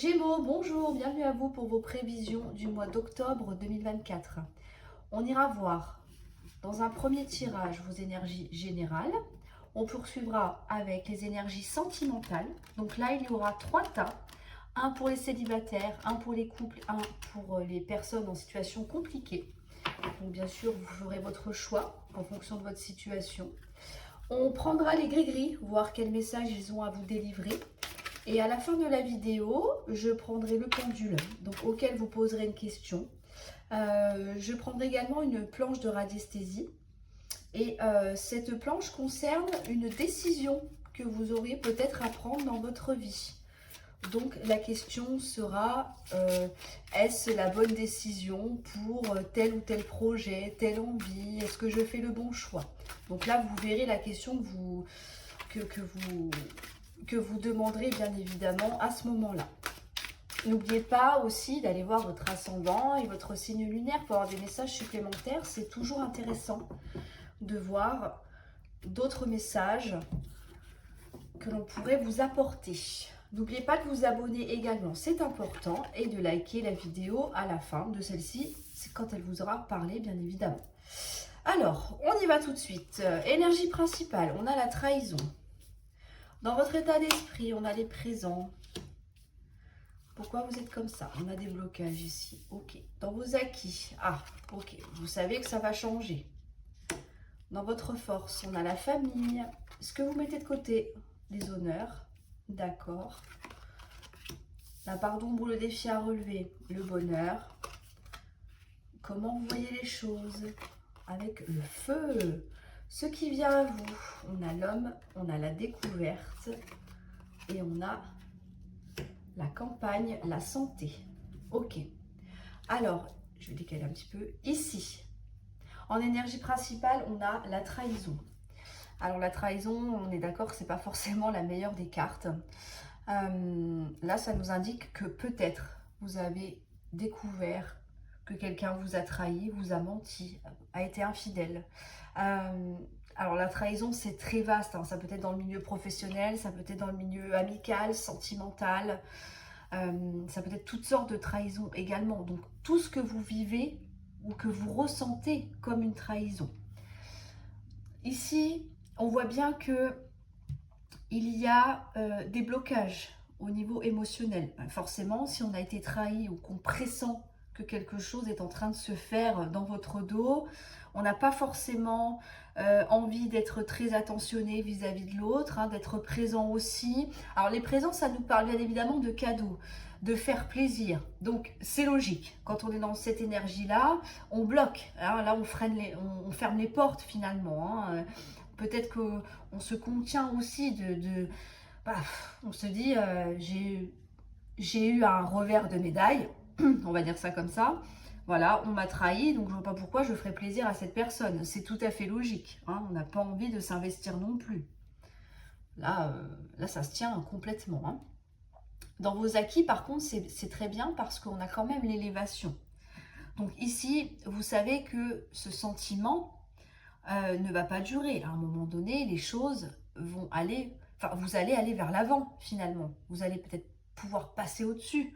Gémeaux, bonjour, bienvenue à vous pour vos prévisions du mois d'octobre 2024. On ira voir dans un premier tirage vos énergies générales. On poursuivra avec les énergies sentimentales. Donc là, il y aura 3 tas. Un pour les célibataires, un pour les couples, un pour les personnes en situation compliquée. Donc bien sûr, vous ferez votre choix en fonction de votre situation. On prendra les gris-gris, voir quel message ils ont à vous délivrer. Et à la fin de la vidéo, je prendrai le pendule, donc auquel vous poserez une question. Je prendrai également une planche de radiesthésie. Et cette planche concerne une décision que vous aurez peut-être à prendre dans votre vie. Donc la question sera, est-ce la bonne décision pour tel ou tel projet, telle envie? Est-ce que je fais le bon choix? Donc là, vous verrez la question que vous demanderez bien évidemment à ce moment-là. N'oubliez pas aussi d'aller voir votre ascendant et votre signe lunaire pour avoir des messages supplémentaires. C'est toujours intéressant de voir d'autres messages que l'on pourrait vous apporter. N'oubliez pas de vous abonner également, c'est important, et de liker la vidéo à la fin de celle-ci, c'est quand elle vous aura parlé bien évidemment. Alors, on y va tout de suite. Énergie principale, on a la trahison. Dans votre état d'esprit, on a les présents. Pourquoi vous êtes comme ça? On a des blocages ici. Ok. Dans vos acquis. Ah, ok. Vous savez que ça va changer. Dans votre force, on a la famille. Ce que vous mettez de côté, les honneurs. D'accord. La part d'ombre, le défi à relever, le bonheur. Comment vous voyez les choses? Avec le feu. Ce qui vient à vous, on a l'homme, on a la découverte et on a la campagne, la santé. Ok. Alors, je vais décaler un petit peu. Ici, en énergie principale, on a la trahison. Alors la trahison, on est d'accord que ce n'est pas forcément la meilleure des cartes. Là, ça nous indique que peut-être vous avez découvert que quelqu'un vous a trahi, vous a menti, a été infidèle. Alors la trahison, c'est très vaste, hein. Ça peut être dans le milieu professionnel, ça peut être dans le milieu amical, sentimental, ça peut être toutes sortes de trahisons également. Donc tout ce que vous vivez ou que vous ressentez comme une trahison. Ici, on voit bien que il y a des blocages au niveau émotionnel. Forcément, si on a été trahi ou qu'on pressent que quelque chose est en train de se faire dans votre dos, on n'a pas forcément envie d'être très attentionné vis-à-vis de l'autre, hein, d'être présent aussi. Alors les présents, ça nous parle bien évidemment de cadeaux, de faire plaisir. Donc c'est logique, quand on est dans cette énergie-là, on bloque, hein, là on ferme les portes finalement, hein. Peut-être qu'on se contient aussi on se dit, j'ai eu un revers de médaille, on va dire ça comme ça. Voilà, on m'a trahi, donc je ne vois pas pourquoi je ferais plaisir à cette personne. C'est tout à fait logique, hein, on n'a pas envie de s'investir non plus. Là, ça se tient complètement, hein. Dans vos acquis, par contre, c'est très bien parce qu'on a quand même l'élévation. Donc ici, vous savez que ce sentiment ne va pas durer. À un moment donné, les choses vont aller, enfin, vous allez aller vers l'avant finalement. Vous allez peut-être pouvoir passer au-dessus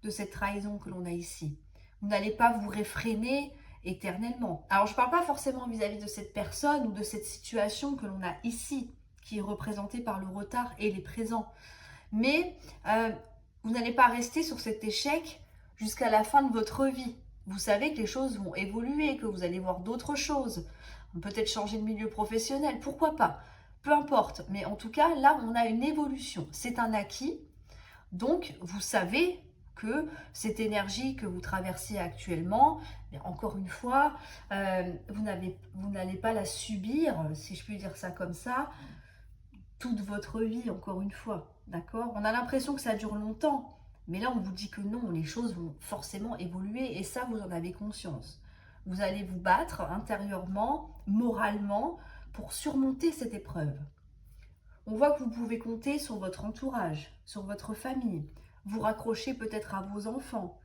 de cette trahison que l'on a ici. Vous n'allez pas vous réfréner éternellement. Alors, je ne parle pas forcément vis-à-vis de cette personne ou de cette situation que l'on a ici, qui est représentée par le retard et les présents. Mais vous n'allez pas rester sur cet échec jusqu'à la fin de votre vie. Vous savez que les choses vont évoluer, que vous allez voir d'autres choses. Peut-être changer de milieu professionnel, pourquoi pas? Peu importe, mais en tout cas, là, on a une évolution. C'est un acquis. Donc, vous savez que cette énergie que vous traversez actuellement, encore une fois, vous n'allez pas la subir, si je puis dire ça comme ça, toute votre vie, encore une fois. D'accord? On a l'impression que ça dure longtemps, mais là, on vous dit que non, les choses vont forcément évoluer et ça, vous en avez conscience. Vous allez vous battre intérieurement, moralement, pour surmonter cette épreuve. On voit que vous pouvez compter sur votre entourage, sur votre famille, vous raccrocher peut-être à vos enfants.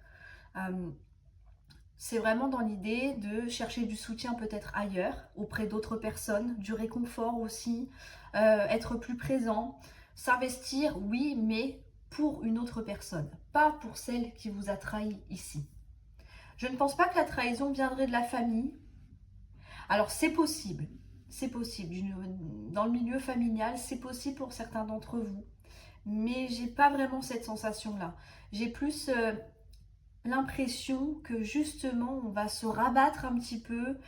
C'est vraiment dans l'idée de chercher du soutien peut-être ailleurs, auprès d'autres personnes, du réconfort aussi, être plus présent, s'investir, oui, mais pour une autre personne, pas pour celle qui vous a trahi ici. Je ne pense pas que la trahison viendrait de la famille. Alors c'est possible, dans le milieu familial, c'est possible pour certains d'entre vous, mais j'ai pas vraiment cette sensation-là. J'ai plus l'impression que justement on va se rabattre un petit peu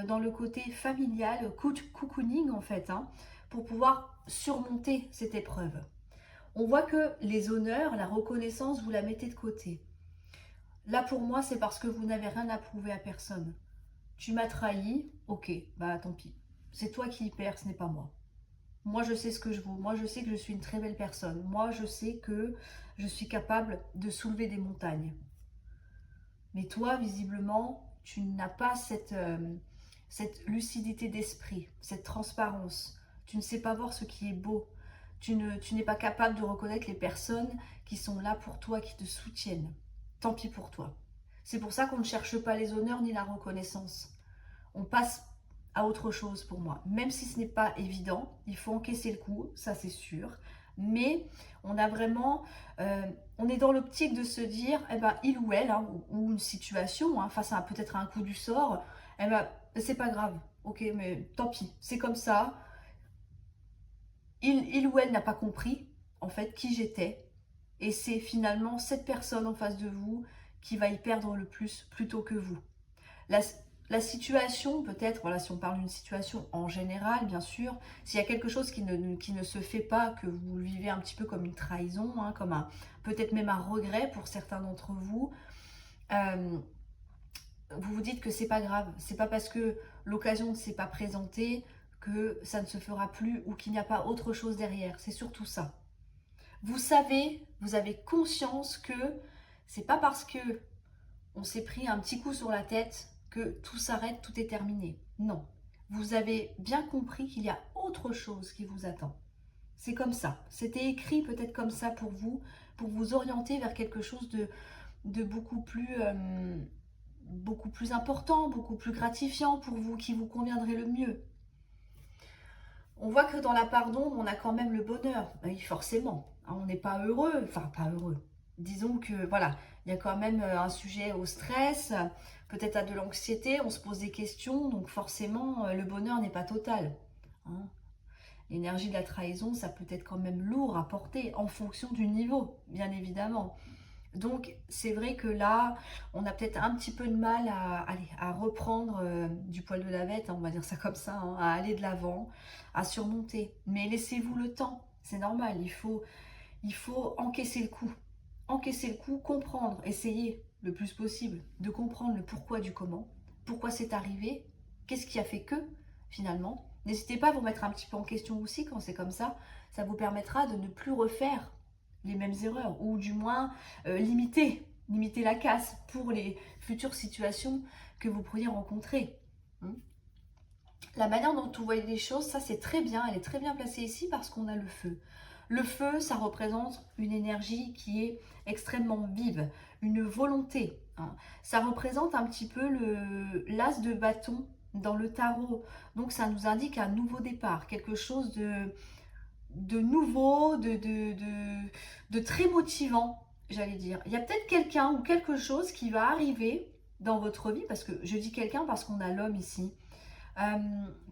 dans le côté familial, cocooning en fait, hein, pour pouvoir surmonter cette épreuve. On voit que les honneurs, la reconnaissance, vous la mettez de côté. Là pour moi, c'est parce que vous n'avez rien à prouver à personne. Tu m'as trahi, ok, bah tant pis. C'est toi qui y perds, ce n'est pas moi. Moi, je sais ce que je vaux. Moi, je sais que je suis une très belle personne. Moi, je sais que je suis capable de soulever des montagnes. Mais toi, visiblement, tu n'as pas cette lucidité d'esprit, cette transparence. Tu ne sais pas voir ce qui est beau. Tu n'es pas capable de reconnaître les personnes qui sont là pour toi, qui te soutiennent. Tant pis pour toi. C'est pour ça qu'on ne cherche pas les honneurs ni la reconnaissance. On passe à autre chose pour moi. Même si ce n'est pas évident, il faut encaisser le coup, ça c'est sûr. Mais on a vraiment, on est dans l'optique de se dire, eh ben, il ou elle, hein, ou une situation, hein, face à peut-être un coup du sort, eh ben, c'est pas grave, ok, mais tant pis, c'est comme ça. Il ou elle n'a pas compris, en fait, qui j'étais. Et c'est finalement cette personne en face de vous qui va y perdre le plus plutôt que vous. La, la situation, peut-être, voilà, si on parle d'une situation en général, bien sûr, s'il y a quelque chose qui ne se fait pas, que vous le vivez un petit peu comme une trahison, hein, comme peut-être même un regret pour certains d'entre vous, vous vous dites que c'est pas grave, c'est pas parce que l'occasion ne s'est pas présentée que ça ne se fera plus ou qu'il n'y a pas autre chose derrière. C'est surtout ça. Vous savez, vous avez conscience que c'est pas parce que on s'est pris un petit coup sur la tête que tout s'arrête, tout est terminé. Non. Vous avez bien compris qu'il y a autre chose qui vous attend. C'est comme ça. C'était écrit peut-être comme ça pour vous orienter vers quelque chose de beaucoup plus important, beaucoup plus gratifiant pour vous, qui vous conviendrait le mieux. On voit que dans la pardon, on a quand même le bonheur. Oui, forcément. On n'est pas heureux, enfin pas heureux. Disons que voilà, il y a quand même un sujet au stress, peut-être à de l'anxiété, on se pose des questions, donc forcément le bonheur n'est pas total. Hein. L'énergie de la trahison, ça peut être quand même lourd à porter en fonction du niveau, bien évidemment. Donc c'est vrai que là, on a peut-être un petit peu de mal à reprendre du poil de la bête, hein, on va dire ça comme ça, hein, à aller de l'avant, à surmonter. Mais laissez-vous le temps, c'est normal, il faut encaisser le coup. Encaisser le coup, comprendre, essayer le plus possible de comprendre le pourquoi du comment, pourquoi c'est arrivé, qu'est-ce qui a fait que, finalement. N'hésitez pas à vous mettre un petit peu en question aussi quand c'est comme ça vous permettra de ne plus refaire les mêmes erreurs, ou du moins limiter la casse pour les futures situations que vous pourriez rencontrer. La manière dont vous voyez les choses, ça c'est très bien, elle est très bien placée ici parce qu'on a le feu. Le feu, ça représente une énergie qui est extrêmement vive, une volonté. Hein. Ça représente un petit peu l'as de bâton dans le tarot. Donc ça nous indique un nouveau départ, quelque chose de nouveau, de très motivant, j'allais dire. Il y a peut-être quelqu'un ou quelque chose qui va arriver dans votre vie, parce que je dis quelqu'un parce qu'on a l'homme ici,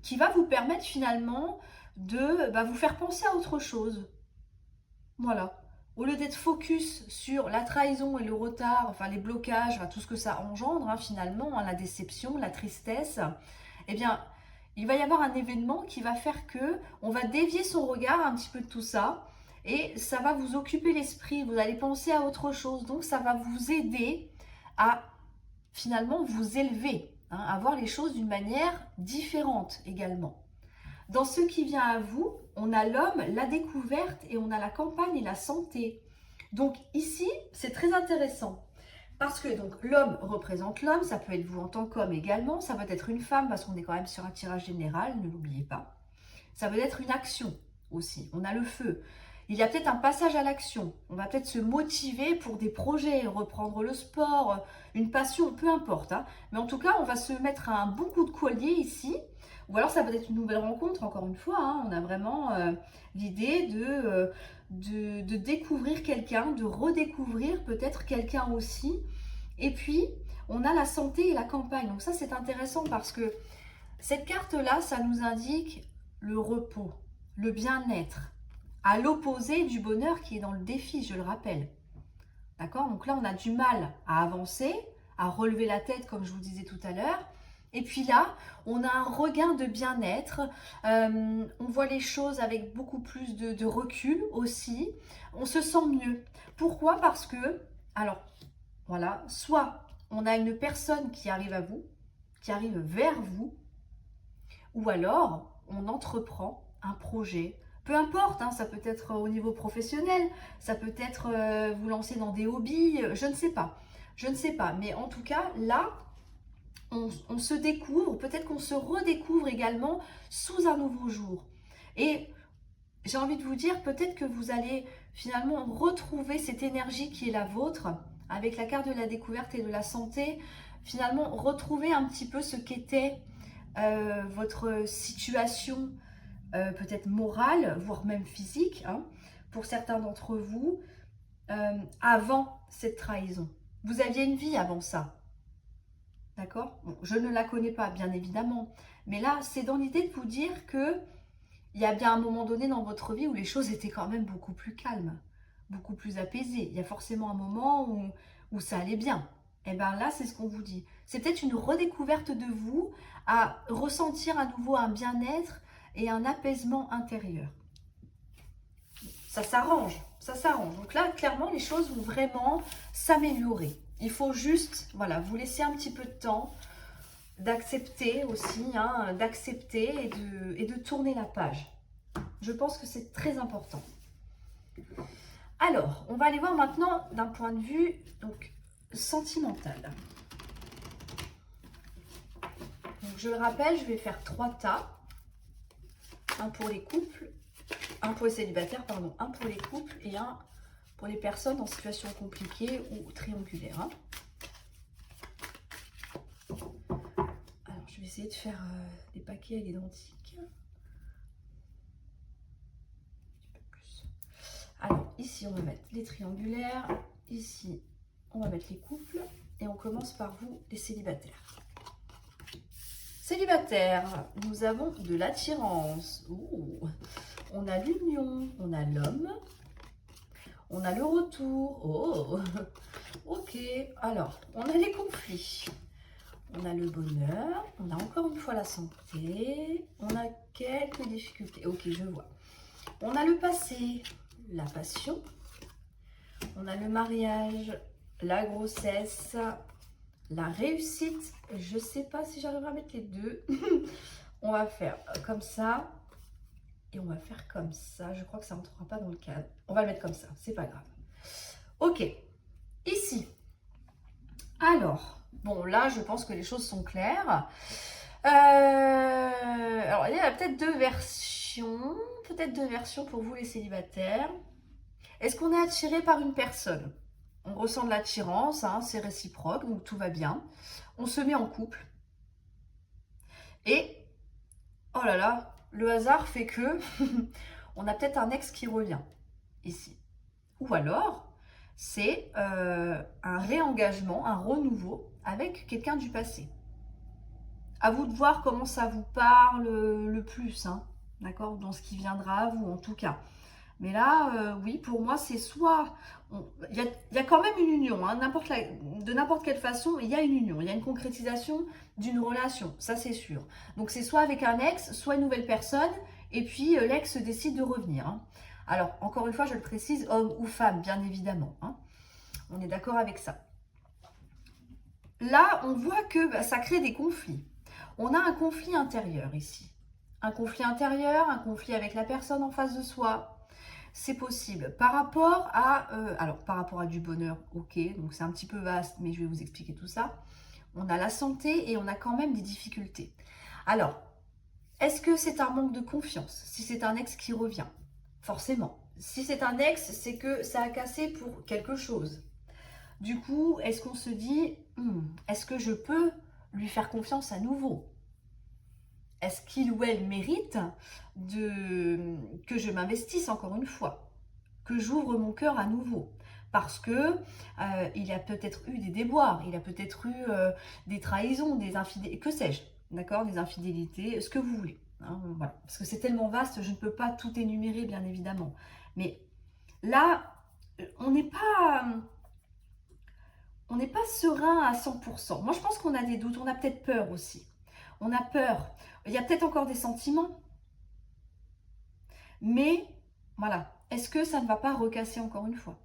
qui va vous permettre finalement de vous faire penser à autre chose. Voilà. Au lieu d'être focus sur la trahison et le retard, enfin les blocages, tout ce que ça engendre finalement, la déception, la tristesse, eh bien, il va y avoir un événement qui va faire que on va dévier son regard un petit peu de tout ça et ça va vous occuper l'esprit, vous allez penser à autre chose. Donc ça va vous aider à finalement vous élever, à voir les choses d'une manière différente également. Dans ce qui vient à vous, on a l'homme, la découverte et on a la campagne et la santé. Donc ici, c'est très intéressant. Parce que donc l'homme représente l'homme, ça peut être vous en tant qu'homme également, ça peut être une femme parce qu'on est quand même sur un tirage général, ne l'oubliez pas. Ça peut être une action aussi, on a le feu. il y a peut-être un passage à l'action. On va peut-être se motiver pour des projets, reprendre le sport, une passion, peu importe, hein. Mais en tout cas, on va se mettre un bon coup de collier ici. Ou alors ça peut être une nouvelle rencontre, encore une fois, hein. On a vraiment l'idée de découvrir quelqu'un, de redécouvrir peut-être quelqu'un aussi. Et puis, on a la santé et la campagne. Donc ça, c'est intéressant parce que cette carte-là, ça nous indique le repos, le bien-être, à l'opposé du bonheur qui est dans le défi, je le rappelle. D'accord? Donc là, on a du mal à avancer, à relever la tête, comme je vous disais tout à l'heure. Et puis là, on a un regain de bien-être. On voit les choses avec beaucoup plus de recul aussi. On se sent mieux. Pourquoi? Parce que, alors, voilà, soit on a une personne qui arrive à vous, qui arrive vers vous, ou alors on entreprend un projet. Peu importe, hein, ça peut être au niveau professionnel, ça peut être vous lancer dans des hobbies, je ne sais pas. Je ne sais pas, mais en tout cas, là, on se découvre, peut-être qu'on se redécouvre également sous un nouveau jour. Et j'ai envie de vous dire, peut-être que vous allez finalement retrouver cette énergie qui est la vôtre, avec la carte de la découverte et de la santé, finalement retrouver un petit peu ce qu'était votre situation peut-être morale, voire même physique, hein, pour certains d'entre vous, avant cette trahison. Vous aviez une vie avant ça. D'accord? Bon, je ne la connais pas, bien évidemment. Mais là, c'est dans l'idée de vous dire que il y a bien un moment donné dans votre vie où les choses étaient quand même beaucoup plus calmes, beaucoup plus apaisées. Il y a forcément un moment où ça allait bien. Et bien là, c'est ce qu'on vous dit. C'est peut-être une redécouverte de vous à ressentir à nouveau un bien-être et un apaisement intérieur. Ça s'arrange, ça s'arrange. Donc là, clairement, les choses vont vraiment s'améliorer. Il faut juste, voilà, vous laisser un petit peu de temps, d'accepter aussi, hein, d'accepter et de tourner la page. Je pense que c'est très important. Alors, on va aller voir maintenant d'un point de vue donc, sentimental. Donc, je le rappelle, je vais faire 3 tas. Un pour les couples, un pour les célibataires, pardon, un pour les couples et un pour les personnes en situation compliquée ou triangulaire. Hein. Alors, je vais essayer de faire des paquets à l'identique. Alors, ici, on va mettre les triangulaires. Ici, on va mettre les couples. Et on commence par vous, les célibataires. Célibataires, nous avons de l'attirance. On a l'union, on a l'homme. On a le retour. Oh, ok. Alors, on a les conflits. On a le bonheur. On a encore une fois la santé. On a quelques difficultés. Ok, je vois. On a le passé, la passion. On a le mariage, la grossesse, la réussite. Je ne sais pas si j'arriverai à mettre les deux. On va faire comme ça. Et on va faire comme ça. Je crois que ça ne rentrera pas dans le cadre. On va le mettre comme ça. C'est pas grave. Ok. Ici. Alors, bon, là, je pense que les choses sont claires. Alors, il y a peut-être 2 versions. Peut-être 2 versions pour vous, les célibataires. Est-ce qu'on est attiré par une personne? On ressent de l'attirance, hein, c'est réciproque, donc tout va bien. On se met en couple. Et, oh là là, le hasard fait que on a peut-être un ex qui revient ici. Ou alors, c'est un réengagement, un renouveau avec quelqu'un du passé. À vous de voir comment ça vous parle le plus, hein, d'accord, dans ce qui viendra à vous en tout cas. Mais là, oui, pour moi, c'est soit... Il y a quand même une union, hein, de n'importe quelle façon, il y a une union, il y a une concrétisation d'une relation, ça c'est sûr. Donc c'est soit avec un ex, soit une nouvelle personne, et puis l'ex décide de revenir. Hein. Alors, encore une fois, je le précise, homme ou femme, bien évidemment. Hein. On est d'accord avec ça. Là, on voit que ça crée des conflits. On a un conflit intérieur ici. Un conflit intérieur, un conflit avec la personne en face de soi. C'est possible. Par rapport à du bonheur, ok, donc c'est un petit peu vaste, mais je vais vous expliquer tout ça. On a la santé et on a quand même des difficultés. Alors, est-ce que c'est un manque de confiance si c'est un ex qui revient? Forcément. Si c'est un ex, c'est que ça a cassé pour quelque chose. Du coup, est-ce qu'on se dit, est-ce que je peux lui faire confiance à nouveau? Est-ce qu'il ou elle mérite que je m'investisse encore une fois, que j'ouvre mon cœur à nouveau? Parce que il a peut-être eu des déboires, il a peut-être eu des trahisons, des infidélités, que sais-je, d'accord, des infidélités, ce que vous voulez. Hein, voilà. Parce que c'est tellement vaste, je ne peux pas tout énumérer, bien évidemment. Mais là, on n'est pas, on n'est pas serein à 100%. Moi, je pense qu'on a des doutes, on a peut-être peur aussi. On a peur. Il y a peut-être encore des sentiments, mais voilà. Est-ce que ça ne va pas recasser encore une fois?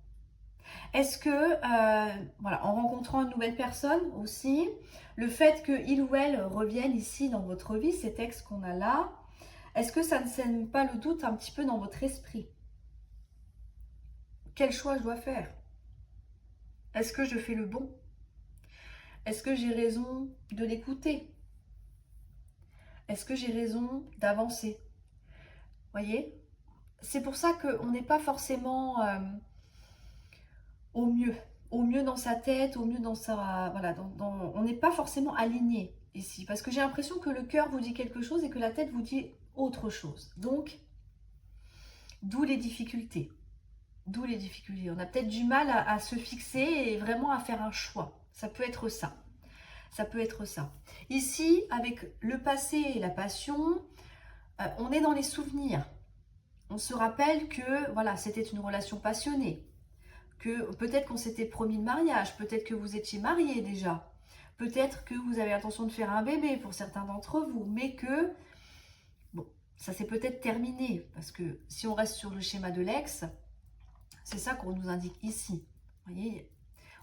Est-ce que, voilà, en rencontrant une nouvelle personne aussi, le fait qu'il ou elle revienne ici dans votre vie, ces textes qu'on a là, est-ce que ça ne sème pas le doute un petit peu dans votre esprit? Quel choix je dois faire? Est-ce que je fais le bon? Est-ce que j'ai raison de l'écouter? Est-ce que j'ai raison d'avancer? Voyez? C'est pour ça qu'on n'est pas forcément au mieux. Au mieux dans sa tête, au mieux dans sa... Voilà, on n'est pas forcément aligné ici. Parce que j'ai l'impression que le cœur vous dit quelque chose et que la tête vous dit autre chose. Donc, d'où les difficultés. D'où les difficultés. On a peut-être du mal à se fixer et vraiment à faire un choix. Ça peut être ça. Ça peut être ça. Ici, avec le passé et la passion, on est dans les souvenirs. On se rappelle que voilà, c'était une relation passionnée, que peut-être qu'on s'était promis le mariage, peut-être que vous étiez mariés déjà, peut-être que vous avez l'intention de faire un bébé pour certains d'entre vous, mais que bon, ça s'est peut-être terminé, parce que si on reste sur le schéma de l'ex, c'est ça qu'on nous indique ici. Vous voyez,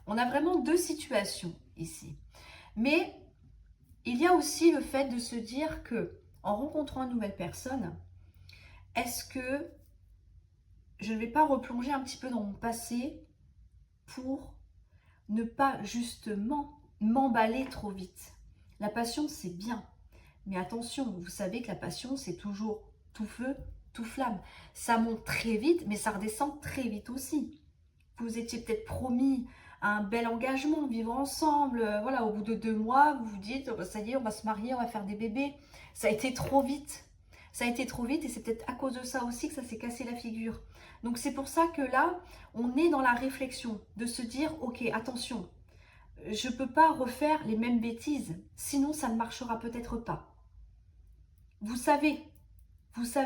on a vraiment deux situations ici. Mais il y a aussi le fait de se dire que en rencontrant une nouvelle personne, est-ce que je ne vais pas replonger un petit peu dans mon passé pour ne pas justement m'emballer trop vite? La passion, c'est bien. Mais attention, vous savez que la passion, c'est toujours tout feu, tout flamme. Ça monte très vite, mais ça redescend très vite aussi. Vous étiez peut-être promis un bel engagement, vivre ensemble. Voilà, au bout de 2 mois, vous vous dites, oh, bah, ça y est, on va se marier, on va faire des bébés. Ça a été trop vite. Ça a été trop vite et c'est peut-être à cause de ça aussi que ça s'est cassé la figure. Donc c'est pour ça que là, on est dans la réflexion de se dire, ok, attention, je ne peux pas refaire les mêmes bêtises, sinon ça ne marchera peut-être pas. Vous savez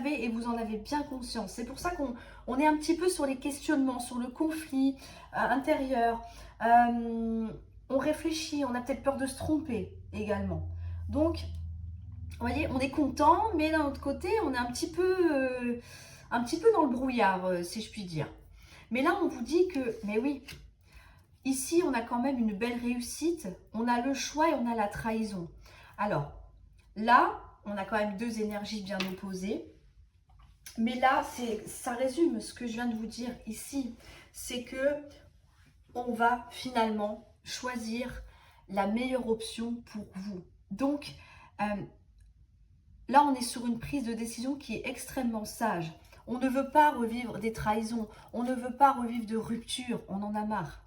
et vous en avez bien conscience. C'est pour ça qu'on est un petit peu sur les questionnements, sur le conflit intérieur. On réfléchit, on a peut-être peur de se tromper également. Donc, vous voyez, on est content, mais d'un autre côté, on est un petit peu dans le brouillard, si je puis dire. Mais là, on vous dit que, mais oui, ici, on a quand même une belle réussite. On a le choix et on a la trahison. Alors, là, on a quand même deux énergies bien opposées. Mais là, ça résume ce que je viens de vous dire ici. C'est que on va finalement choisir la meilleure option pour vous. Donc, là, on est sur une prise de décision qui est extrêmement sage. On ne veut pas revivre des trahisons. On ne veut pas revivre de rupture. On en a marre.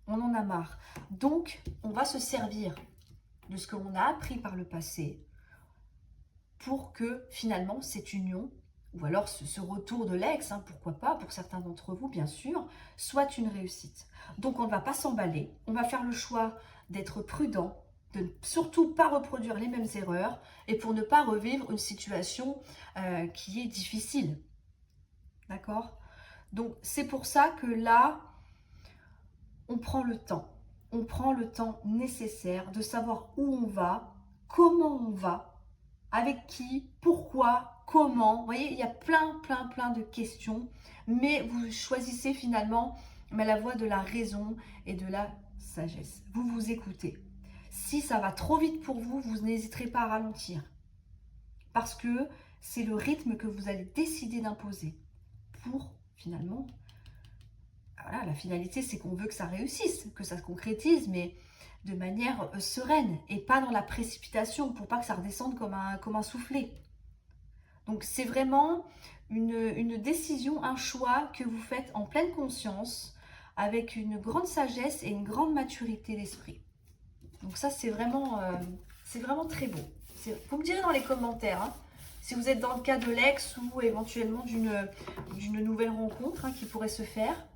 On en a marre. Donc, on va se servir de ce que l'on a appris par le passé pour que finalement cette union, ou alors ce retour de l'ex, hein, pourquoi pas, pour certains d'entre vous bien sûr, soit une réussite. Donc on ne va pas s'emballer, on va faire le choix d'être prudent, de ne surtout pas reproduire les mêmes erreurs et pour ne pas revivre une situation qui est difficile. D'accord? Donc c'est pour ça que là, on prend le temps. On prend le temps nécessaire de savoir où on va, comment on va, avec qui, pourquoi, comment. Vous voyez, il y a plein de questions, mais vous choisissez finalement la voie de la raison et de la sagesse. Vous vous écoutez. Si ça va trop vite pour vous, vous n'hésiterez pas à ralentir. Parce que c'est le rythme que vous allez décider d'imposer pour finalement... Voilà, la finalité, c'est qu'on veut que ça réussisse, que ça se concrétise, mais de manière sereine et pas dans la précipitation pour pas que ça redescende comme un soufflet. Donc c'est vraiment une décision, un choix que vous faites en pleine conscience, avec une grande sagesse et une grande maturité d'esprit. Donc ça, c'est vraiment très beau. Vous me direz dans les commentaires, hein, si vous êtes dans le cas de l'ex ou éventuellement d'une nouvelle rencontre, hein, qui pourrait se faire.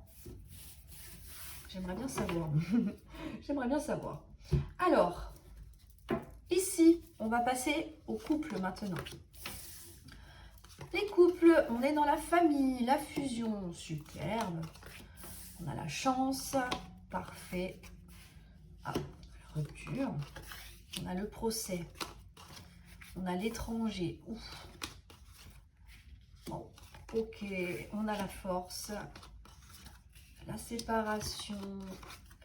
J'aimerais bien savoir. J'aimerais bien savoir. Alors, ici, on va passer au couple maintenant. Les couples, on est dans la famille, la fusion, superbe. On a la chance, parfait. Ah, rupture. On a le procès. On a l'étranger. Ouf. Bon, ok. On a la force. La séparation.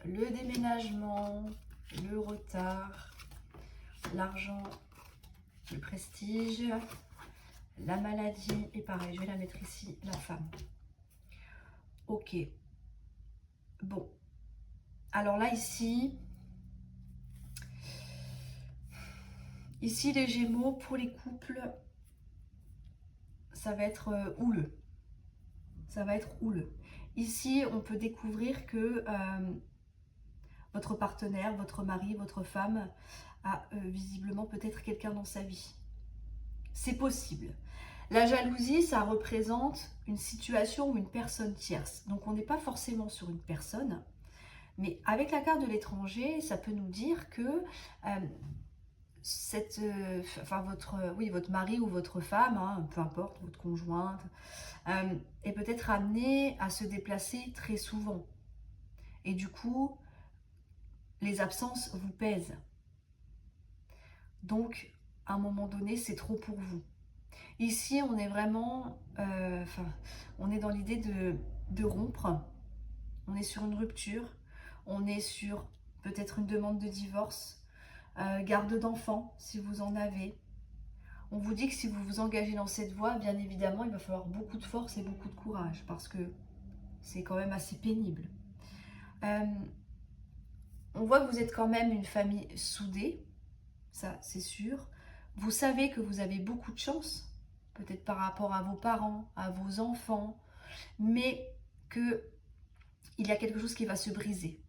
Le déménagement. Le retard. L'argent. Le prestige. La maladie. Et pareil, je vais la mettre ici, la femme. Ok. Bon. Alors là, ici, les Gémeaux, pour les couples, ça va être houleux. Ça va être houleux. Ici, on peut découvrir que votre partenaire, votre mari, votre femme a visiblement peut-être quelqu'un dans sa vie. C'est possible. La jalousie, ça représente une situation ou une personne tierce. Donc, on n'est pas forcément sur une personne. Mais avec la carte de l'étranger, ça peut nous dire que votre mari ou votre femme, hein, peu importe, votre conjointe, est peut-être amené à se déplacer très souvent. Et du coup, les absences vous pèsent. Donc, à un moment donné, c'est trop pour vous. Ici, on est vraiment, on est dans l'idée de rompre. On est sur une rupture. On est sur peut-être une demande de divorce, garde d'enfants si vous en avez. On vous dit que si vous vous engagez dans cette voie, bien évidemment, il va falloir beaucoup de force et beaucoup de courage parce que c'est quand même assez pénible. On voit que vous êtes quand même une famille soudée, ça c'est sûr. Vous savez que vous avez beaucoup de chance, peut-être par rapport à vos parents, à vos enfants, mais que il y a quelque chose qui va se briser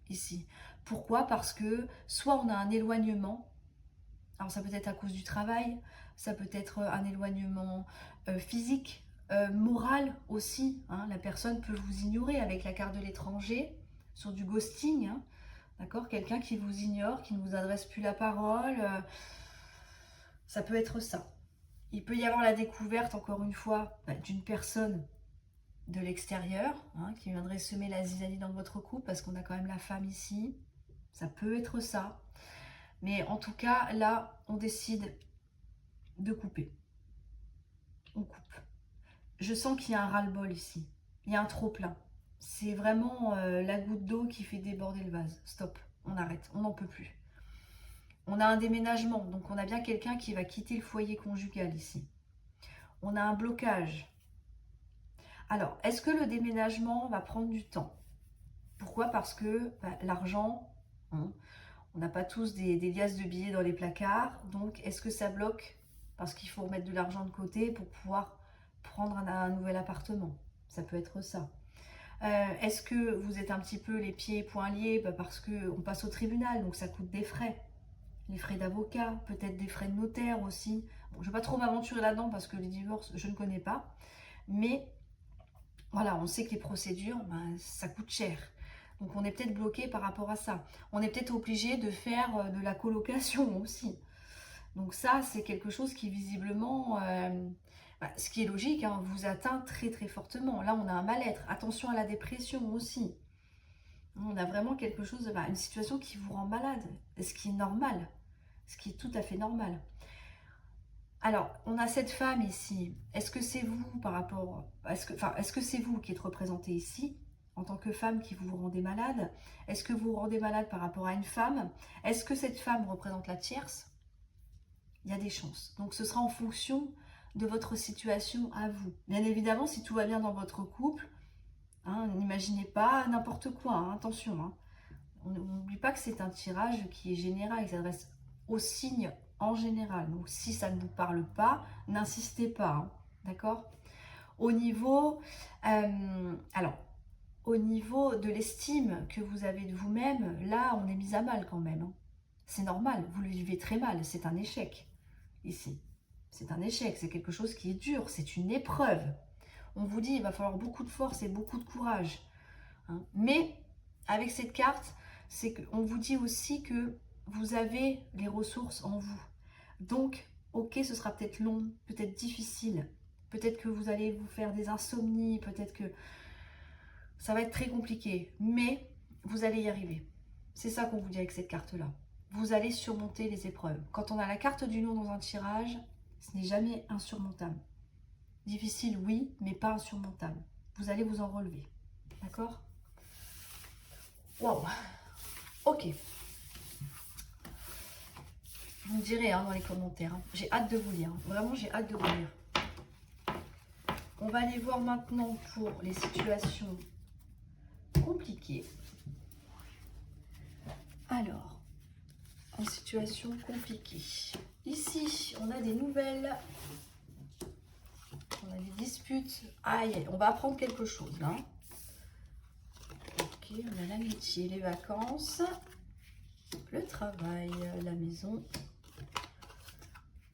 ici. Pourquoi? Parce que soit on a un éloignement, alors ça peut être à cause du travail, ça peut être un éloignement physique, moral aussi, hein. La personne peut vous ignorer avec la carte de l'étranger, sur du ghosting, hein, d'accord? Quelqu'un qui vous ignore, qui ne vous adresse plus la parole, ça peut être ça. Il peut y avoir la découverte, encore une fois, d'une personne de l'extérieur, hein, qui viendrait semer la zizanie dans votre couple, parce qu'on a quand même la femme ici. Ça peut être ça. Mais en tout cas, là, on décide de couper. On coupe. Je sens qu'il y a un ras-le-bol ici. Il y a un trop-plein. C'est vraiment la goutte d'eau qui fait déborder le vase. Stop, on arrête, on n'en peut plus. On a un déménagement, donc on a bien quelqu'un qui va quitter le foyer conjugal ici. On a un blocage. Alors, est-ce que le déménagement va prendre du temps? Pourquoi? Parce que l'argent, hein, on n'a pas tous des liasses de billets dans les placards. Donc, est-ce que ça bloque? Parce qu'il faut mettre de l'argent de côté pour pouvoir prendre un nouvel appartement. Ça peut être ça. Est-ce que vous êtes un petit peu les pieds et poings liés? Parce qu'on passe au tribunal, donc ça coûte des frais. Les frais d'avocat, peut-être des frais de notaire aussi. Bon, je ne vais pas trop m'aventurer là-dedans parce que les divorces, je ne connais pas. Mais voilà, on sait que les procédures, ça coûte cher. Donc on est peut-être bloqué par rapport à ça. On est peut-être obligé de faire de la colocation aussi. Donc ça, c'est quelque chose qui visiblement, ce qui est logique, hein, vous atteint très très fortement. Là, on a un mal-être. Attention à la dépression aussi. On a vraiment quelque chose, une situation qui vous rend malade. Ce qui est normal. Ce qui est tout à fait normal. Alors, on a cette femme ici. Est-ce que c'est vous par rapport... Est-ce que c'est vous qui êtes représenté ici en tant que femme qui vous rendez malade? Est-ce que vous vous rendez malade par rapport à une femme? Est-ce que cette femme représente la tierce? Il y a des chances. Donc, ce sera en fonction de votre situation à vous. Bien évidemment, si tout va bien dans votre couple, hein, n'imaginez pas n'importe quoi. Hein, attention. Hein. On n'oublie pas que c'est un tirage qui est général. Il s'adresse aux signes en général. Donc si ça ne vous parle pas, n'insistez pas, hein, d'accord? Au niveau, alors, au niveau de l'estime que vous avez de vous-même, là, on est mis à mal quand même, hein. C'est normal, vous le vivez très mal, c'est un échec, ici. C'est un échec, c'est quelque chose qui est dur, c'est une épreuve. On vous dit, il va falloir beaucoup de force et beaucoup de courage, hein. Mais, avec cette carte, c'est qu'on vous dit aussi que vous avez les ressources en vous. Donc, ok, ce sera peut-être long, peut-être difficile, peut-être que vous allez vous faire des insomnies, peut-être que ça va être très compliqué, mais vous allez y arriver. C'est ça qu'on vous dit avec cette carte-là. Vous allez surmonter les épreuves. Quand on a la carte du nom dans un tirage, ce n'est jamais insurmontable. Difficile, oui, mais pas insurmontable. Vous allez vous en relever. D'accord? Waouh! Ok. Vous me direz hein, dans les commentaires. Hein. J'ai hâte de vous lire. Vraiment, j'ai hâte de vous lire. On va aller voir maintenant pour les situations compliquées. Alors, en situation compliquée. Ici, on a des nouvelles. On a des disputes. Aïe, on va apprendre quelque chose là. Ok, on a l'amitié, les vacances, le travail, la maison,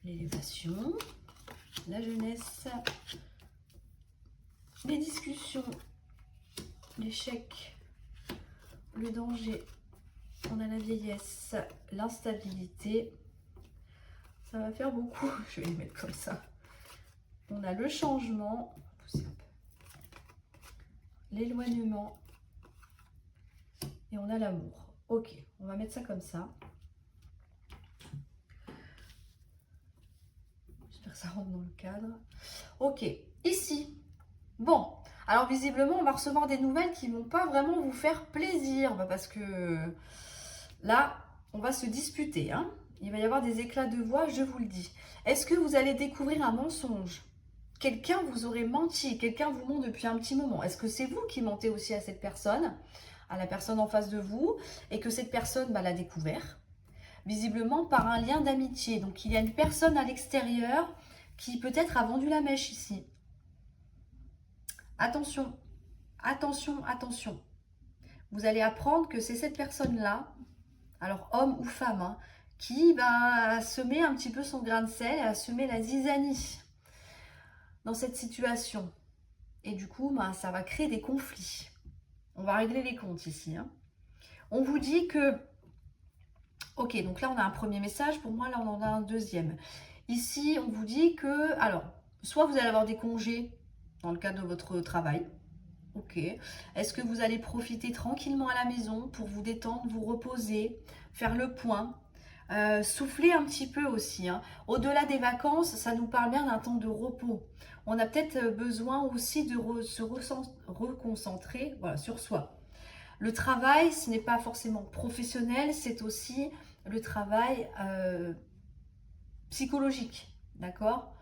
l'élévation, la jeunesse, les discussions, l'échec, le danger. On a la vieillesse, l'instabilité. Ça va faire beaucoup. Je vais les mettre comme ça. On a le changement, l'éloignement et on a l'amour. Ok, on va mettre ça comme ça. J'espère que ça rentre dans le cadre. Ok, ici. Bon, alors visiblement, on va recevoir des nouvelles qui ne vont pas vraiment vous faire plaisir. Parce que là, on va se disputer. Hein. Il va y avoir des éclats de voix, je vous le dis. Est-ce que vous allez découvrir un mensonge? Quelqu'un vous aurait menti, quelqu'un vous ment depuis un petit moment. Est-ce que c'est vous qui mentez aussi à cette personne, à la personne en face de vous, et que cette personne l'a découvert, visiblement par un lien d'amitié. Donc il y a une personne à l'extérieur qui peut-être a vendu la mèche ici. Attention, attention, attention. Vous allez apprendre que c'est cette personne-là, alors homme ou femme, hein, qui va semer un petit peu son grain de sel, à semer la zizanie dans cette situation. Et du coup, ça va créer des conflits. On va régler les comptes ici. Hein. On vous dit que... Ok, donc là, on a un premier message. Pour moi, là, on en a un deuxième. Ici, on vous dit que... Alors, soit vous allez avoir des congés dans le cadre de votre travail. Ok. Est-ce que vous allez profiter tranquillement à la maison pour vous détendre, vous reposer, faire le point, souffler un petit peu aussi. Hein. Au-delà des vacances, ça nous parle bien d'un temps de repos. On a peut-être besoin aussi de se reconcentrer voilà, sur soi. Le travail, ce n'est pas forcément professionnel, c'est aussi le travail psychologique, d'accord?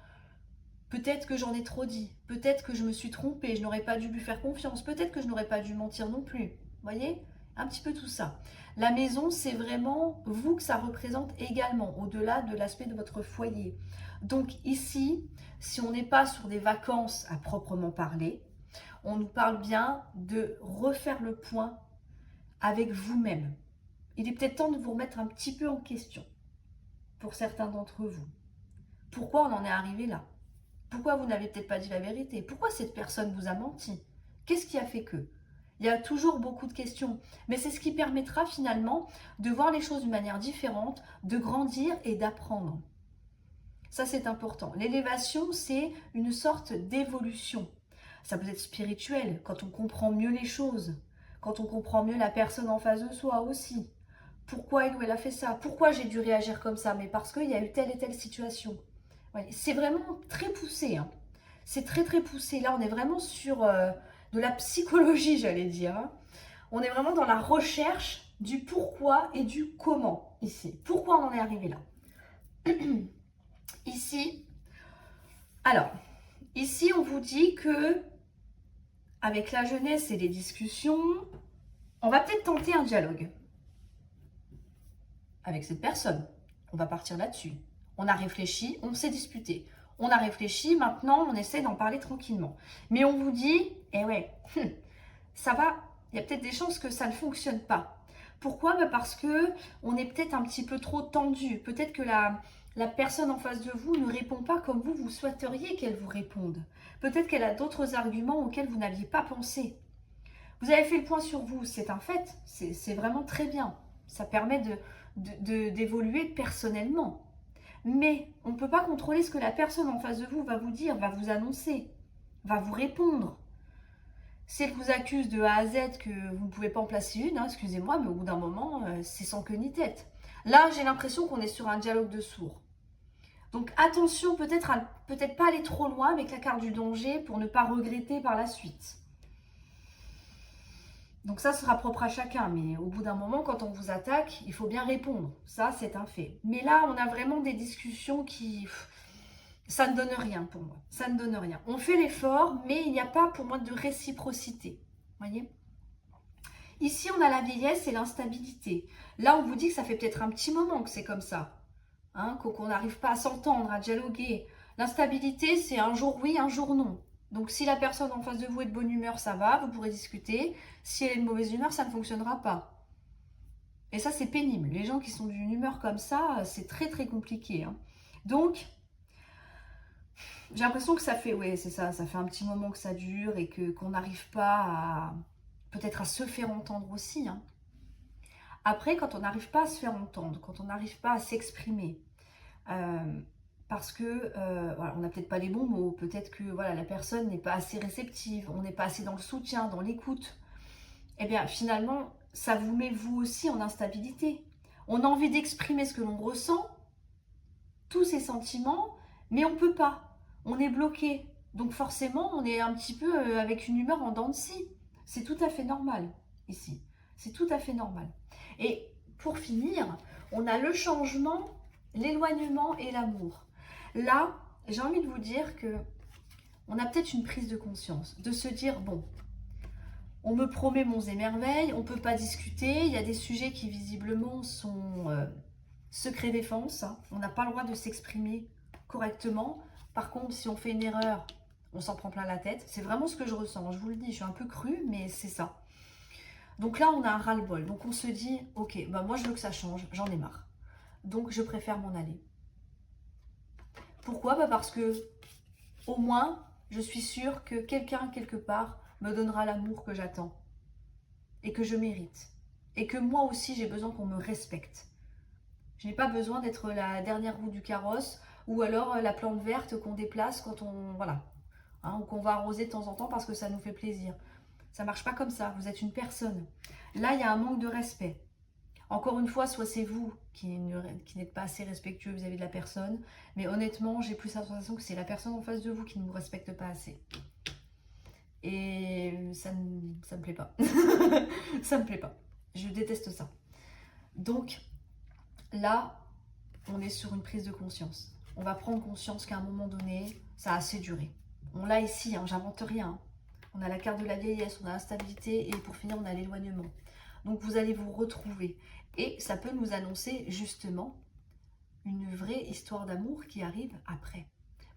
Peut-être que j'en ai trop dit, peut-être que je me suis trompée, je n'aurais pas dû lui faire confiance, peut-être que je n'aurais pas dû mentir non plus. Vous voyez? Un petit peu tout ça. La maison, c'est vraiment vous que ça représente également, au-delà de l'aspect de votre foyer. Donc ici, si on n'est pas sur des vacances à proprement parler, on nous parle bien de refaire le point avec vous-même. Il est peut-être temps de vous remettre un petit peu en question, pour certains d'entre vous. Pourquoi on en est arrivé là? Pourquoi vous n'avez peut-être pas dit la vérité? Pourquoi cette personne vous a menti? Qu'est-ce qui a fait que? Il y a toujours beaucoup de questions, mais c'est ce qui permettra finalement de voir les choses d'une manière différente, de grandir et d'apprendre. Ça, c'est important. L'élévation, c'est une sorte d'évolution. Ça peut être spirituel, quand on comprend mieux les choses, quand on comprend mieux la personne en face de soi aussi. Pourquoi elle ou elle a fait ça? Pourquoi j'ai dû réagir comme ça? Mais parce qu'il y a eu telle et telle situation. C'est vraiment très poussé. Hein. C'est très très poussé. Là, on est vraiment sur de la psychologie, j'allais dire. Hein. On est vraiment dans la recherche du pourquoi et du comment ici. Pourquoi on en est arrivé là? Ici, alors, ici, on vous dit que avec la jeunesse et les discussions, on va peut-être tenter un dialogue avec cette personne. On va partir là-dessus. On a réfléchi, on s'est disputé. On a réfléchi, maintenant on essaie d'en parler tranquillement. Mais on vous dit, eh ouais, ça va, il y a peut-être des chances que ça ne fonctionne pas. Pourquoi? Parce que on est peut-être un petit peu trop tendu. Peut-être que la personne en face de vous ne répond pas comme vous souhaiteriez qu'elle vous réponde. Peut-être qu'elle a d'autres arguments auxquels vous n'aviez pas pensé. Vous avez fait le point sur vous, c'est un fait, c'est vraiment très bien. Ça permet d'évoluer personnellement. Mais on ne peut pas contrôler ce que la personne en face de vous va vous dire, va vous annoncer, va vous répondre. Si elle vous accuse de A à Z que vous ne pouvez pas en placer une, hein, excusez-moi, mais au bout d'un moment, c'est sans queue ni tête. Là, j'ai l'impression qu'on est sur un dialogue de sourds. Donc attention, peut-être pas aller trop loin avec la carte du danger pour ne pas regretter par la suite. Donc ça sera propre à chacun, mais au bout d'un moment, quand on vous attaque, il faut bien répondre. Ça, c'est un fait. Mais là, on a vraiment des discussions qui... Ça ne donne rien pour moi. Ça ne donne rien. On fait l'effort, mais il n'y a pas pour moi de réciprocité. Voyez ? Ici, on a la vieillesse et l'instabilité. Là, on vous dit que ça fait peut-être un petit moment que c'est comme ça. Hein, qu'on n'arrive pas à s'entendre, à dialoguer. L'instabilité, c'est un jour oui, un jour non. Donc, si la personne en face de vous est de bonne humeur, ça va, vous pourrez discuter. Si elle est de mauvaise humeur, ça ne fonctionnera pas. Et ça, c'est pénible. Les gens qui sont d'une humeur comme ça, c'est très, très compliqué. Hein. Donc, j'ai l'impression que ça fait, ouais, c'est ça, ça fait un petit moment que ça dure et qu'on n'arrive pas à, peut-être à se faire entendre aussi. Hein. Après, quand on n'arrive pas à se faire entendre, quand on n'arrive pas à s'exprimer, parce que voilà, on n'a peut-être pas les bons mots, peut-être que voilà, la personne n'est pas assez réceptive, on n'est pas assez dans le soutien, dans l'écoute, eh bien finalement, ça vous met vous aussi en instabilité. On a envie d'exprimer ce que l'on ressent, tous ces sentiments, mais on ne peut pas. On est bloqué. Donc forcément, on est un petit peu avec une humeur en dents de scie. C'est tout à fait normal ici. C'est tout à fait normal. Et pour finir, on a le changement, l'éloignement et l'amour. Là, j'ai envie de vous dire que on a peut-être une prise de conscience, de se dire, bon, on me promet monts et merveilles, on ne peut pas discuter, il y a des sujets qui visiblement sont secret défense, hein. On n'a pas le droit de s'exprimer correctement. Par contre, si on fait une erreur, on s'en prend plein la tête. C'est vraiment ce que je ressens, je vous le dis, je suis un peu crue, mais c'est ça. Donc là, on a un ras-le-bol. Donc on se dit, ok, bah moi je veux que ça change, j'en ai marre. Donc je préfère m'en aller. Pourquoi? Bah parce que au moins, je suis sûre que quelqu'un, quelque part, me donnera l'amour que j'attends et que je mérite. Et que moi aussi, j'ai besoin qu'on me respecte. Je n'ai pas besoin d'être la dernière roue du carrosse ou alors la plante verte qu'on déplace quand on... Voilà. Hein, ou qu'on va arroser de temps en temps parce que ça nous fait plaisir. Ça ne marche pas comme ça. Vous êtes une personne. Là, il y a un manque de respect. Encore une fois, soit c'est vous qui n'êtes pas assez respectueux vis-à-vis de la personne. Mais honnêtement, j'ai plus la sensation que c'est la personne en face de vous qui ne vous respecte pas assez. Et ça me plaît pas. Ça me plaît pas. Je déteste ça. Donc... Là, on est sur une prise de conscience. On va prendre conscience qu'à un moment donné, ça a assez duré. On l'a ici, hein, j'invente rien. On a la carte de la vieillesse, on a l'instabilité et pour finir, on a l'éloignement. Donc vous allez vous retrouver. Et ça peut nous annoncer justement une vraie histoire d'amour qui arrive après.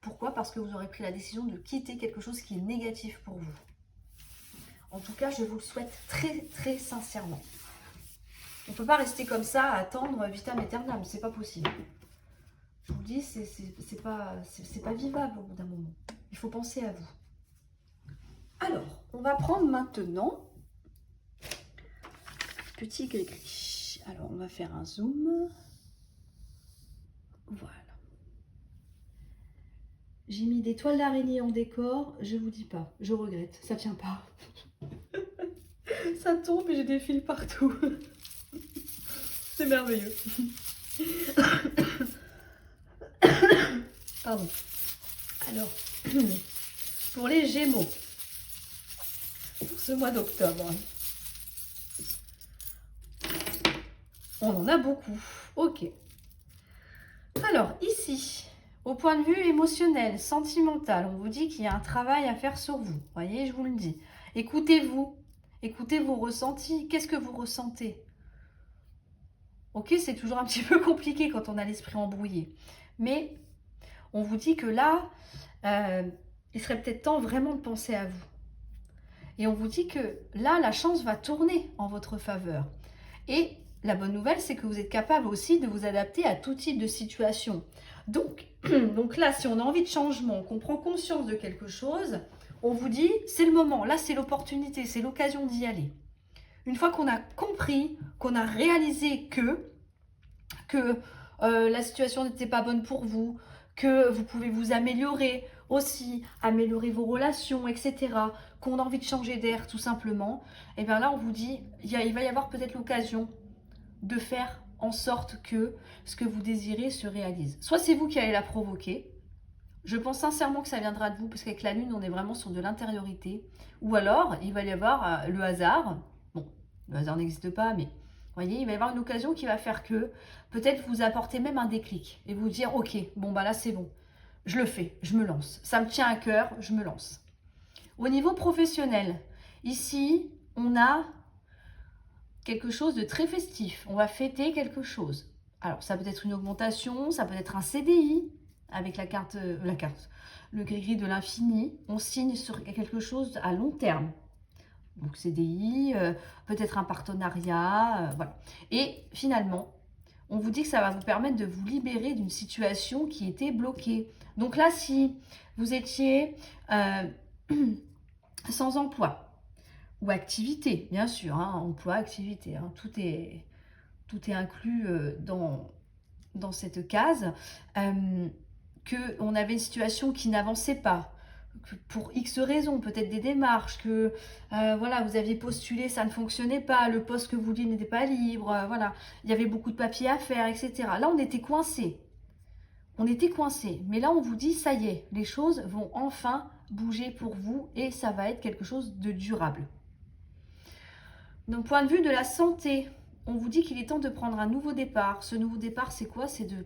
Pourquoi? Parce que vous aurez pris la décision de quitter quelque chose qui est négatif pour vous. En tout cas, je vous le souhaite très très sincèrement. On ne peut pas rester comme ça à attendre vitam aeternam, c'est pas possible. Je vous le dis, c'est pas vivable au bout d'un moment. Il faut penser à vous. Alors, on va prendre maintenant petit gris-gris. Alors, on va faire un zoom. Voilà. J'ai mis des toiles d'araignée en décor, je vous dis pas, je regrette, ça tient pas. Ça tombe et j'ai des fils partout. C'est merveilleux. Pardon. Alors, pour les Gémeaux, pour ce mois d'octobre, on en a beaucoup. Ok. Alors, ici, au point de vue émotionnel, sentimental, on vous dit qu'il y a un travail à faire sur vous. Vous voyez, je vous le dis. Écoutez-vous. Écoutez vos ressentis. Qu'est-ce que vous ressentez? Ok, c'est toujours un petit peu compliqué quand on a l'esprit embrouillé. Mais on vous dit que là, il serait peut-être temps vraiment de penser à vous. Et on vous dit que là, la chance va tourner en votre faveur. Et la bonne nouvelle, c'est que vous êtes capable aussi de vous adapter à tout type de situation. Donc, donc là, si on a envie de changement, qu'on prend conscience de quelque chose, on vous dit, c'est le moment, là c'est l'opportunité, c'est l'occasion d'y aller. Une fois qu'on a compris, qu'on a réalisé que la situation n'était pas bonne pour vous, que vous pouvez vous améliorer aussi, améliorer vos relations, etc., qu'on a envie de changer d'air tout simplement, et bien là on vous dit, il va y avoir peut-être l'occasion de faire en sorte que ce que vous désirez se réalise. Soit c'est vous qui allez la provoquer, je pense sincèrement que ça viendra de vous, parce qu'avec la lune, on est vraiment sur de l'intériorité, ou alors il va y avoir le hasard, bon, le hasard n'existe pas, mais vous voyez, il va y avoir une occasion qui va faire que peut-être vous apportez même un déclic et vous dire, ok, bon bah là c'est bon, je le fais, je me lance, ça me tient à cœur, je me lance. Au niveau professionnel, ici, on a quelque chose de très festif. On va fêter quelque chose. Alors, ça peut être une augmentation, ça peut être un CDI avec le gris-gris de l'infini. On signe sur quelque chose à long terme. Donc, CDI, peut-être un partenariat, voilà. Et finalement, on vous dit que ça va vous permettre de vous libérer d'une situation qui était bloquée. Donc là, si vous étiez sans emploi, ou activité, bien sûr, hein, emploi, activité, hein, tout est inclus dans cette case, qu'on avait une situation qui n'avançait pas, que pour X raisons, peut-être des démarches, que voilà, vous aviez postulé, ça ne fonctionnait pas, le poste que vous vouliez n'était pas libre, voilà, il y avait beaucoup de papiers à faire, etc. Là, on était coincés. On était coincés. Mais là, on vous dit, ça y est, les choses vont enfin bouger pour vous et ça va être quelque chose de durable. D'un point de vue de la santé, on vous dit qu'il est temps de prendre un nouveau départ. Ce nouveau départ, c'est quoi? C'est de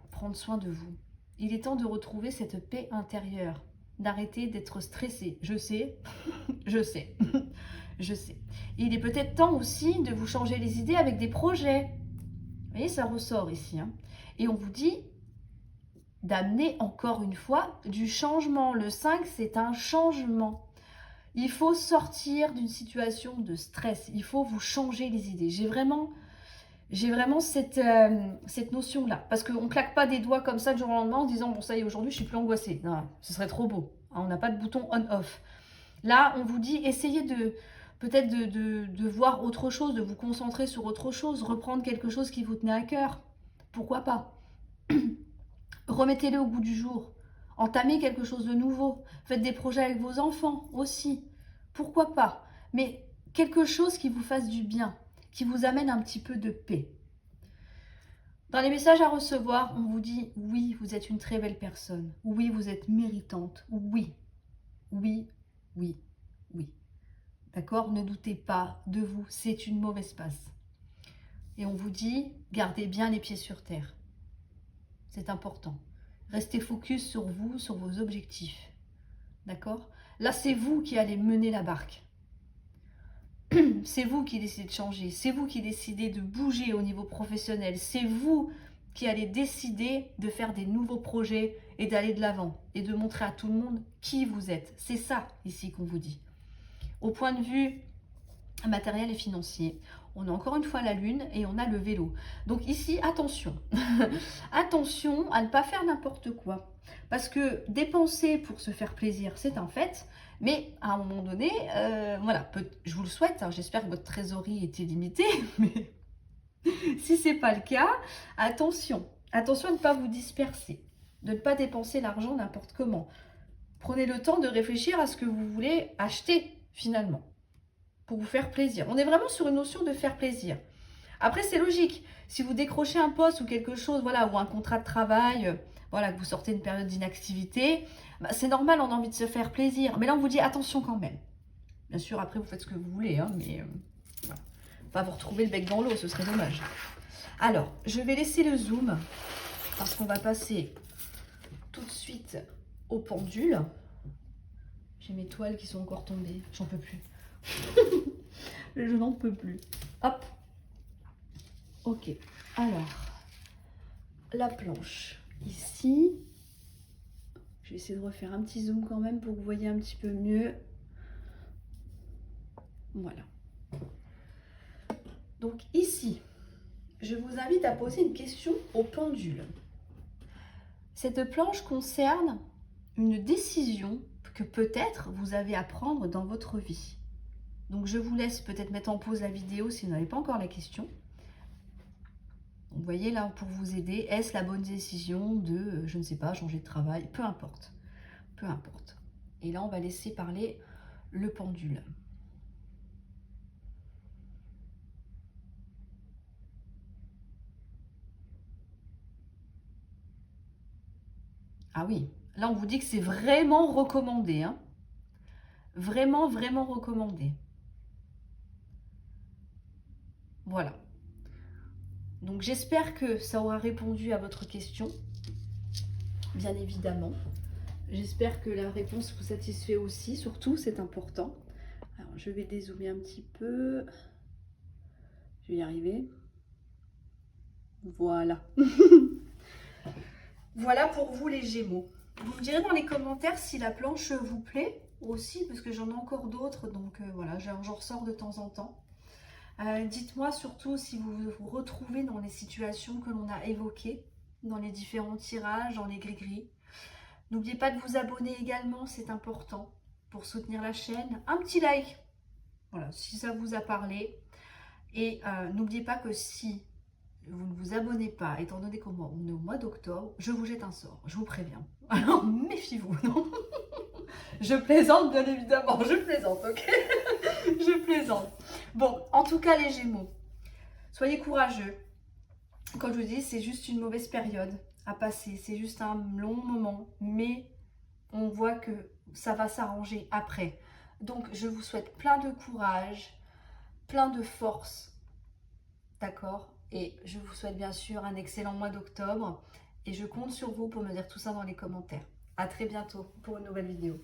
prendre soin de vous. Il est temps de retrouver cette paix intérieure, d'arrêter d'être stressé. Je sais, je sais, je sais. Il est peut-être temps aussi de vous changer les idées avec des projets. Vous voyez, ça ressort ici. Hein. Et on vous dit d'amener encore une fois du changement. Le 5, c'est un changement. Il faut sortir d'une situation de stress. Il faut vous changer les idées. J'ai vraiment cette notion-là. Parce qu'on ne claque pas des doigts comme ça du jour au lendemain en disant « Bon, ça y est, aujourd'hui, je suis plus angoissée. » Non, ce serait trop beau. On n'a pas de bouton on-off. Là, on vous dit, essayez peut-être de voir autre chose, de vous concentrer sur autre chose, reprendre quelque chose qui vous tenait à cœur. Pourquoi pas? Remettez-le au goût du jour. Entamez quelque chose de nouveau. Faites des projets avec vos enfants aussi. Pourquoi pas? Mais quelque chose qui vous fasse du bien, qui vous amène un petit peu de paix. Dans les messages à recevoir, on vous dit « Oui, vous êtes une très belle personne. Oui, vous êtes méritante. Oui, oui, oui, oui. » D'accord? Ne doutez pas de vous. C'est une mauvaise passe. Et on vous dit « Gardez bien les pieds sur terre. » C'est important. Restez focus sur vous, sur vos objectifs. D'accord? Là, c'est vous qui allez mener la barque. C'est vous qui décidez de changer. C'est vous qui décidez de bouger au niveau professionnel. C'est vous qui allez décider de faire des nouveaux projets et d'aller de l'avant. Et de montrer à tout le monde qui vous êtes. C'est ça, ici, qu'on vous dit. Au point de vue matériel et financier, on a encore une fois la lune et on a le vélo. Donc ici, attention. Attention à ne pas faire n'importe quoi. Parce que dépenser pour se faire plaisir, c'est un fait. Mais à un moment donné, voilà, je vous le souhaite. Hein, j'espère que votre trésorerie est illimitée. Mais si ce n'est pas le cas, attention. Attention à ne pas vous disperser. De ne pas dépenser l'argent n'importe comment. Prenez le temps de réfléchir à ce que vous voulez acheter finalement. Pour vous faire plaisir. On est vraiment sur une notion de faire plaisir. Après, c'est logique. Si vous décrochez un poste ou quelque chose, voilà, ou un contrat de travail, voilà, que vous sortez une période d'inactivité, bah, c'est normal, on a envie de se faire plaisir. Mais là, on vous dit attention quand même. Bien sûr, après, vous faites ce que vous voulez, hein, mais voilà. Pas vous retrouver le bec dans l'eau, ce serait dommage. Alors, je vais laisser le zoom parce qu'on va passer tout de suite au pendule. J'ai mes toiles qui sont encore tombées, j'en peux plus. Je n'en peux plus. Hop. Ok. Alors, la planche. Ici, je vais essayer de refaire un petit zoom quand même pour que vous voyez un petit peu mieux. Voilà. Donc ici, je vous invite à poser une question au pendule. Cette planche concerne une décision que peut-être vous avez à prendre dans votre vie. Donc je vous laisse peut-être mettre en pause la vidéo si vous n'avez pas encore la question. Vous voyez là, pour vous aider, est-ce la bonne décision de, je ne sais pas, changer de travail? Peu importe, peu importe. Et là, on va laisser parler le pendule. Ah oui, là, on vous dit que c'est vraiment recommandé, hein. Vraiment, vraiment recommandé. Voilà. Donc, j'espère que ça aura répondu à votre question, bien évidemment. J'espère que la réponse vous satisfait aussi, surtout, c'est important. Alors, je vais dézoomer un petit peu. Je vais y arriver. Voilà. Voilà pour vous les Gémeaux. Vous me direz dans les commentaires si la planche vous plaît aussi, parce que j'en ai encore d'autres, donc voilà, j'en ressors de temps en temps. Dites-moi surtout si vous vous retrouvez dans les situations que l'on a évoquées, dans les différents tirages, dans les gris-gris. N'oubliez pas de vous abonner également, c'est important pour soutenir la chaîne. Un petit like, voilà, si ça vous a parlé. Et n'oubliez pas que si vous ne vous abonnez pas, étant donné qu'on est au mois d'octobre, je vous jette un sort, je vous préviens. Alors méfiez-vous, non? Je plaisante, bien évidemment, je plaisante, ok? Je plaisante. Bon, en tout cas, les Gémeaux, soyez courageux. Comme je vous dis, c'est juste une mauvaise période à passer, c'est juste un long moment, mais on voit que ça va s'arranger après. Donc, je vous souhaite plein de courage, plein de force, d'accord? Et je vous souhaite bien sûr un excellent mois d'octobre. Et je compte sur vous pour me dire tout ça dans les commentaires. À très bientôt pour une nouvelle vidéo.